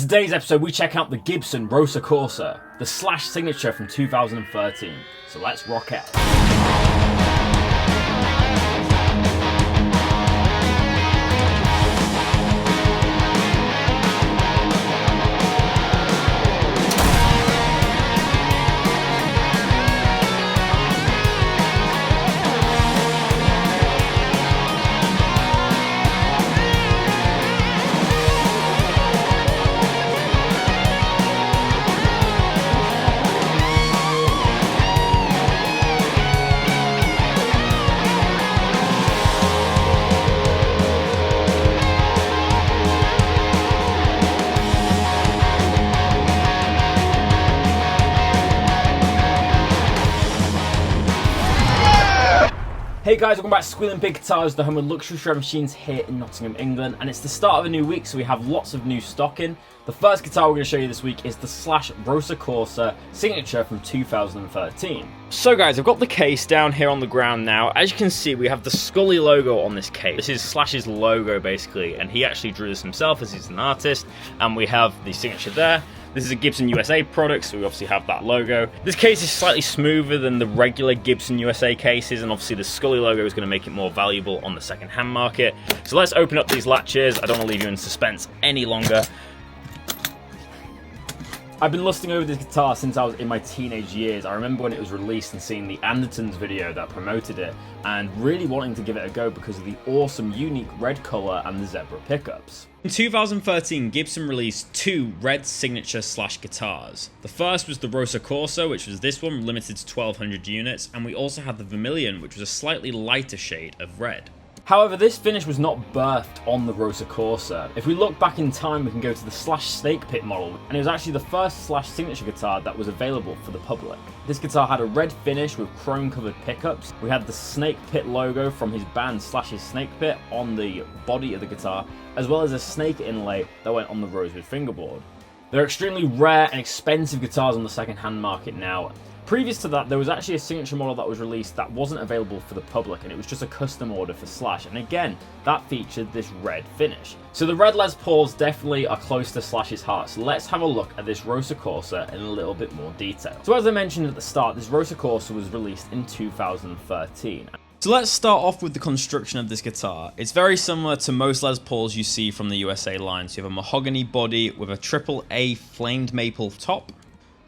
today's episode, we check out the Gibson Rosso Corsa, the Slash signature from 2013. So let's rock out. Hey guys, welcome back to Squealing Pig Guitars, the home of luxury shred machines here in Nottingham, England, and it's the start of a new week, so we have lots of new stock in. The first guitar we're going to show you this week is the Slash Rosso Corsa signature from 2013. So guys, I've got the case down here on the ground now. As you can see, we have the Scully logo on this case. This is Slash's logo basically, and he actually drew this himself as he's an artist, and we have the signature there. This is a Gibson USA product, so we obviously have that logo. This case is slightly smoother than the regular Gibson USA cases, and obviously the Scully logo is going to make it more valuable on the second-hand market. So let's open up these latches. I don't want to leave you in suspense any longer. I've been lusting over this guitar since I was in my teenage years. I remember when it was released and seeing the Andertons video that promoted it, and really wanting to give it a go because of the awesome, unique red colour and the zebra pickups. In 2013, Gibson released two red signature Slash guitars. The first was the Rosso Corsa, which was this one, limited to 1200 units, and we also had the Vermilion, which was a slightly lighter shade of red. However, this finish was not birthed on the Rosso Corsa. If we look back in time, we can go to the Slash Snake Pit model, and it was actually the first Slash signature guitar that was available for the public. This guitar had a red finish with chrome-covered pickups. We had the Snake Pit logo from his band Slash's Snake Pit on the body of the guitar, as well as a snake inlay that went on the rosewood fingerboard. They're extremely rare and expensive guitars on the second-hand market now. Previous to that, there was actually a signature model that was released that wasn't available for the public, and it was just a custom order for Slash, and again, that featured this red finish. So the red Les Pauls definitely are close to Slash's heart, so let's have a look at this Rosso Corsa in a little bit more detail. So as I mentioned at the start, this Rosso Corsa was released in 2013. So let's start off with the construction of this guitar. It's very similar to most Les Pauls you see from the USA line. So you have a mahogany body with a AAA flamed maple top.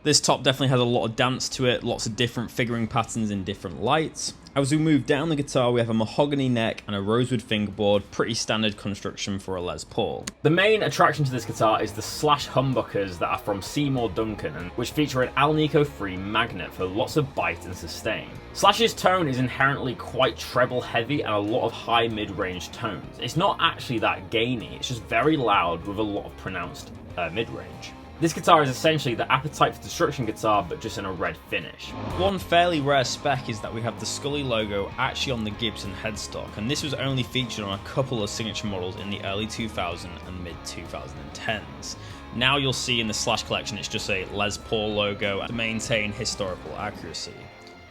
This top definitely has a lot of dance to it, lots of different figuring patterns in different lights. As we move down the guitar, we have a mahogany neck and a rosewood fingerboard, pretty standard construction for a Les Paul. The main attraction to this guitar is the Slash humbuckers that are from Seymour Duncan, which feature an Alnico-free magnet for lots of bite and sustain. Slash's tone is inherently quite treble heavy and a lot of high mid-range tones. It's not actually that gainy, it's just very loud with a lot of pronounced mid-range. This guitar is essentially the Appetite for Destruction guitar, but just in a red finish. One fairly rare spec is that we have the Scully logo actually on the Gibson headstock, and this was only featured on a couple of signature models in the early 2000s and mid 2010s. Now you'll see in the Slash collection it's just a Les Paul logo to maintain historical accuracy.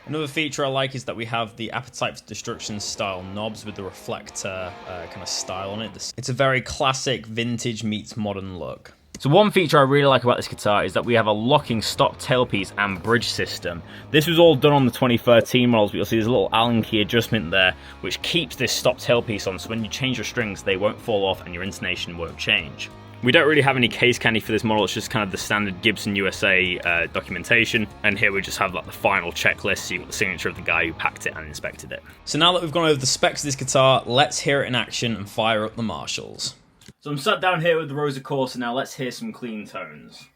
Another feature I like is that we have the Appetite for Destruction style knobs with the reflector kind of style on it. It's a very classic vintage meets modern look. So one feature I really like about this guitar is that we have a locking stock tailpiece and bridge system. This was all done on the 2013 models, but you'll see there's a little Allen key adjustment there, which keeps this stock tailpiece on, so when you change your strings, they won't fall off and your intonation won't change. We don't really have any case candy for this model, it's just kind of the standard Gibson USA documentation, and here we just have like the final checklist, so you've got the signature of the guy who packed it and inspected it. So now that we've gone over the specs of this guitar, let's hear it in action and fire up the Marshalls. So I'm sat down here with the Rosso Corsa now, let's hear some clean tones.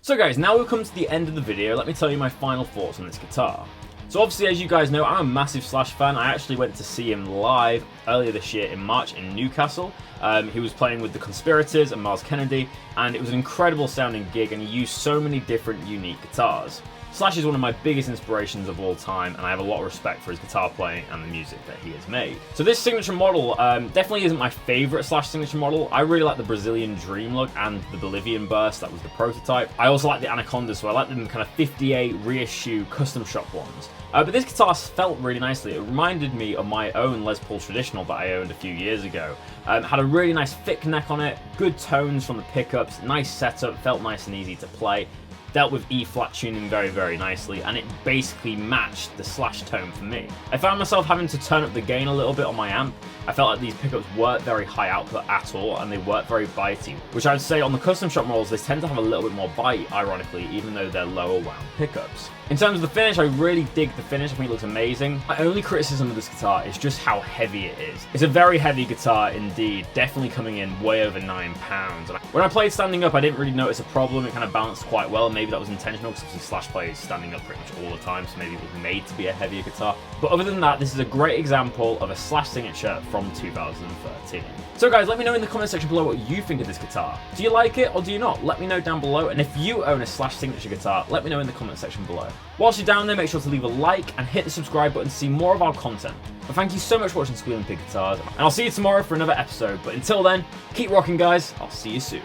So guys, now we've come to the end of the video. Let me tell you my final thoughts on this guitar. So obviously, as you guys know, I'm a massive Slash fan. I actually went to see him live earlier this year in March in Newcastle. He was playing with the Conspirators and Miles Kennedy, and it was an incredible sounding gig, and he used so many different unique guitars. Slash is one of my biggest inspirations of all time, and I have a lot of respect for his guitar playing and the music that he has made. So this signature model definitely isn't my favorite Slash signature model. I really like the Brazilian Dream look and the Bolivian Burst, that was the prototype. I also like the Anaconda, so I like them kind of 58 reissue custom shop ones. But this guitar felt really nicely. It reminded me of my own Les Paul Traditional that I owned a few years ago. Had a really nice thick neck on it, good tones from the pickups, nice setup, felt nice and easy to play. Dealt with E-flat tuning very, very nicely, and it basically matched the Slash tone for me. I found myself having to turn up the gain a little bit on my amp. I felt like these pickups weren't very high output at all, and they weren't very bitey, which I'd say on the custom shop models, they tend to have a little bit more bite, ironically, even though they're lower wound pickups. In terms of the finish, I really dig the finish. I think it looks amazing. My only criticism of this guitar is just how heavy it is. It's a very heavy guitar indeed, definitely coming in way over 9 pounds. And when I played standing up, I didn't really notice a problem. It kind of balanced quite well. Maybe that was intentional because obviously Slash plays standing up pretty much all the time, so maybe it was made to be a heavier guitar. But other than that, this is a great example of a Slash signature from 2013. So guys, let me know in the comment section below what you think of this guitar. Do you like it or do you not? Let me know down below. And if you own a Slash signature guitar, let me know in the comment section below. Whilst you're down there, make sure to leave a like and hit the subscribe button to see more of our content. But thank you so much for watching Squealing Pig Guitars, and I'll see you tomorrow for another episode. But until then, keep rocking guys, I'll see you soon.